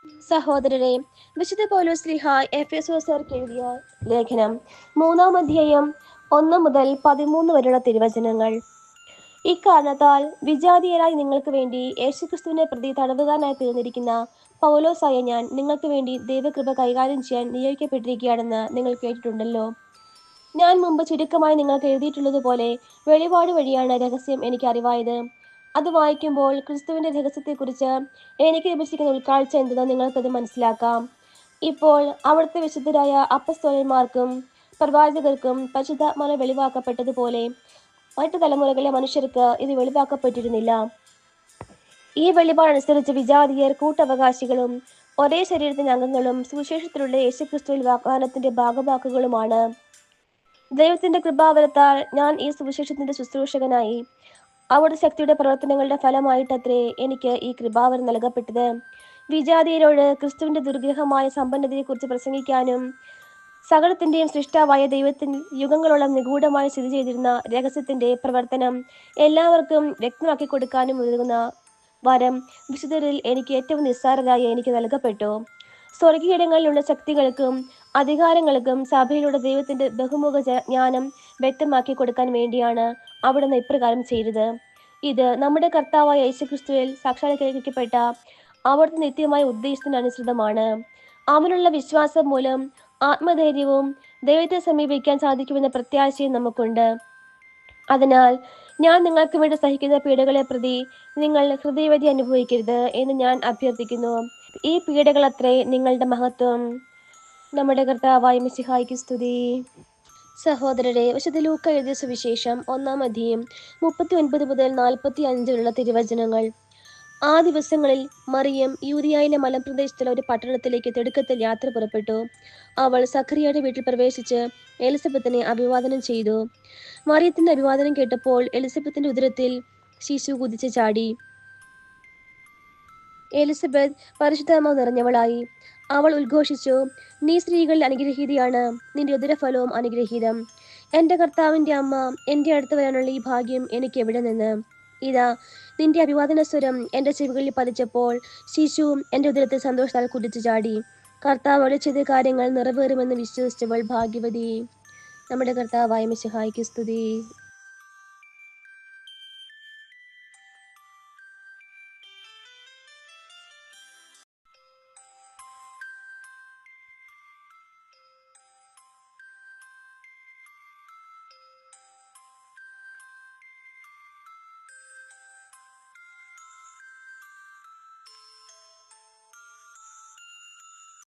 സഹോദരരെ, വിശുദ്ധ പൗലോസ് ശ്ലീഹ എഫെസോസ്യർക്ക് എഴുതിയ ലേഖനം 3-ാം അധ്യായം 1 മുതൽ 13 വരെയുള്ള തിരുവചനങ്ങൾ. ഇക്കാരണത്താൽ വിജാതീയരായി നിങ്ങൾക്ക് വേണ്ടി യേശുക്രിസ്തുവിനെ പ്രതി തടവുകാരനായി തീർന്നിരിക്കുന്ന പൗലോസായ ഞാൻ നിങ്ങൾക്ക് വേണ്ടി ദൈവകൃപ കൈകാര്യം ചെയ്യാൻ നിയോഗിക്കപ്പെട്ടിരിക്കുകയാണെന്ന് നിങ്ങൾ കേട്ടിട്ടുണ്ടല്ലോ. ഞാൻ മുമ്പ് ചുരുക്കമായി നിങ്ങൾക്ക് എഴുതിയിട്ടുള്ളതുപോലെ വെളിപാട് വഴിയാണ് രഹസ്യം എനിക്ക് അറിവായത്. അത് വായിക്കുമ്പോൾ ക്രിസ്തുവിന്റെ രഹസ്യത്തെക്കുറിച്ച് എനിക്ക് ലഭിച്ചിരിക്കുന്ന ഉൾക്കാഴ്ച എന്തെന്ന് നിങ്ങൾക്കത് മനസ്സിലാക്കാം. ഇപ്പോൾ അവിടുത്തെ വിശുദ്ധരായ അപ്പസ്തോലന്മാർക്കും പ്രവാചകർക്കും പരിശുദ്ധാത്മാവിനെ വെളിവാക്കപ്പെട്ടതുപോലെ മറ്റു തലമുറകളിലെ മനുഷ്യർക്ക് ഇത് വെളിവാക്കപ്പെട്ടിരുന്നില്ല. ഈ വെളിപാടനുസരിച്ച് വിജാതീയർ കൂട്ടവകാശികളും ഒരേ ശരീരത്തിന്റെ അംഗങ്ങളും സുവിശേഷത്തിലുള്ള യേശുക്രിസ്തുവിൽ വാഗ്ദാനത്തിന്റെ ഭാഗവാക്കുകളുമാണ്. ദൈവത്തിന്റെ കൃപാവരത്താൽ ഞാൻ ഈ സുവിശേഷത്തിന്റെ ശുശ്രൂഷകനായി. അവിടുത്തെ ശക്തിയുടെ പ്രവർത്തനങ്ങളുടെ ഫലമായിട്ടത്രേ എനിക്ക് ഈ കൃപാവരം നൽകപ്പെട്ടത്. വിജാതീയരോട് ക്രിസ്തുവിന്റെ ദുർഗ്രഹമായ സമ്പന്നതയെക്കുറിച്ച് പ്രസംഗിക്കാനും സകലത്തിന്റെയും സൃഷ്ടാവായ ദൈവത്തിന് യുഗങ്ങളോളം നിഗൂഢമായി സ്ഥിതി ചെയ്തിരുന്ന രഹസ്യത്തിന്റെ പ്രവർത്തനം എല്ലാവർക്കും വ്യക്തമാക്കി കൊടുക്കാനും ഉതകുന്ന വരം വിശുദ്ധരിൽ എനിക്ക് ഏറ്റവും നിസ്സാരരായി എനിക്ക് നൽകപ്പെട്ടു. സ്വർഗീയങ്ങളിലുള്ള ശക്തികൾക്കും അധികാരങ്ങൾക്കും സഭയിലൂടെ ദൈവത്തിന്റെ ബഹുമുഖ ജ്ഞാനം വ്യക്തമാക്കി കൊടുക്കാൻ വേണ്ടിയാണ് അവിടുന്ന് ഇപ്രകാരം ചെയ്തത്. ഇത് നമ്മുടെ കർത്താവായ യേശുക്രിസ്തുവിൽ സാക്ഷാത്കരിക്കപ്പെട്ട അവിടുത്തെ നിത്യമായ ഉദ്ദേശത്തിനനുസൃതമാണ്. അവനുള്ള വിശ്വാസം മൂലം ആത്മധൈര്യവും ദൈവത്തെ സമീപിക്കാൻ സാധിക്കുമെന്ന പ്രത്യാശയും നമുക്കുണ്ട്. അതിനാൽ ഞാൻ നിങ്ങൾക്ക് വേണ്ടി സഹിക്കുന്ന പീഡകളെ പ്രതി നിങ്ങൾ ഹൃദയവ്യഥ അനുഭവിക്കരുത് എന്ന് ഞാൻ അഭ്യർത്ഥിക്കുന്നു. ഈ പീഡകൾ അത്രേ നിങ്ങളുടെ മഹത്വം. നമ്മുടെ കർത്താവായ മിശിഹായ്ക്ക് സ്തുതി. സഹോദരരെ, വിശുദ്ധ ലൂക്ക എഴുതിയ സുവിശേഷം 1-ാം അധ്യായം 39 മുതൽ 45 വരെയുള്ള തിരുവചനങ്ങൾ. ആ ദിവസങ്ങളിൽ മറിയം യൂദയായിലെ മലമ്പ്രദേശത്തുള്ള ഒരു പട്ടണത്തിലേക്ക് തിടുക്കത്തിൽ യാത്ര പുറപ്പെട്ടു. അവൾ സഖറിയയുടെ വീട്ടിൽ പ്രവേശിച്ച് എലിസബത്തിനെ അഭിവാദനം ചെയ്തു. മറിയത്തിന്റെ അഭിവാദനം കേട്ടപ്പോൾ എലിസബത്തിന്റെ ഉദരത്തിൽ ശിശു കുതിച്ചു ചാടി. എലിസബത്ത് പരിശുദ്ധാത്മാവ് നിറഞ്ഞവളായി. അവൾ ഉദ്ഘോഷിച്ചു, നീ സ്ത്രീകളിൽ അനുഗ്രഹീതയാണ്, നിന്റെ ഉദരഫലവും അനുഗ്രഹീതം. എൻ്റെ കർത്താവിൻ്റെ അമ്മ, എൻ്റെ അടുത്ത് വരാനുള്ള ഈ ഭാഗ്യം എനിക്ക് എവിടെ നിന്ന്? ഇതാ, നിന്റെ അഭിവാദന സ്വരം എൻ്റെ ചെവികളിൽ പതിച്ചപ്പോൾ ശിശുവും എൻ്റെ ഉദരത്തിൽ സന്തോഷത്താൽ കുതിച്ചു ചാടി. കർത്താവ് അരുളി ചെയ്ത കാര്യങ്ങൾ നിറവേറുമെന്ന് വിശ്വസിച്ചവൾ ഭാഗ്യവതി. നമ്മുടെ കർത്താവായ മിശിഹായ്ക്ക് സ്തുതി.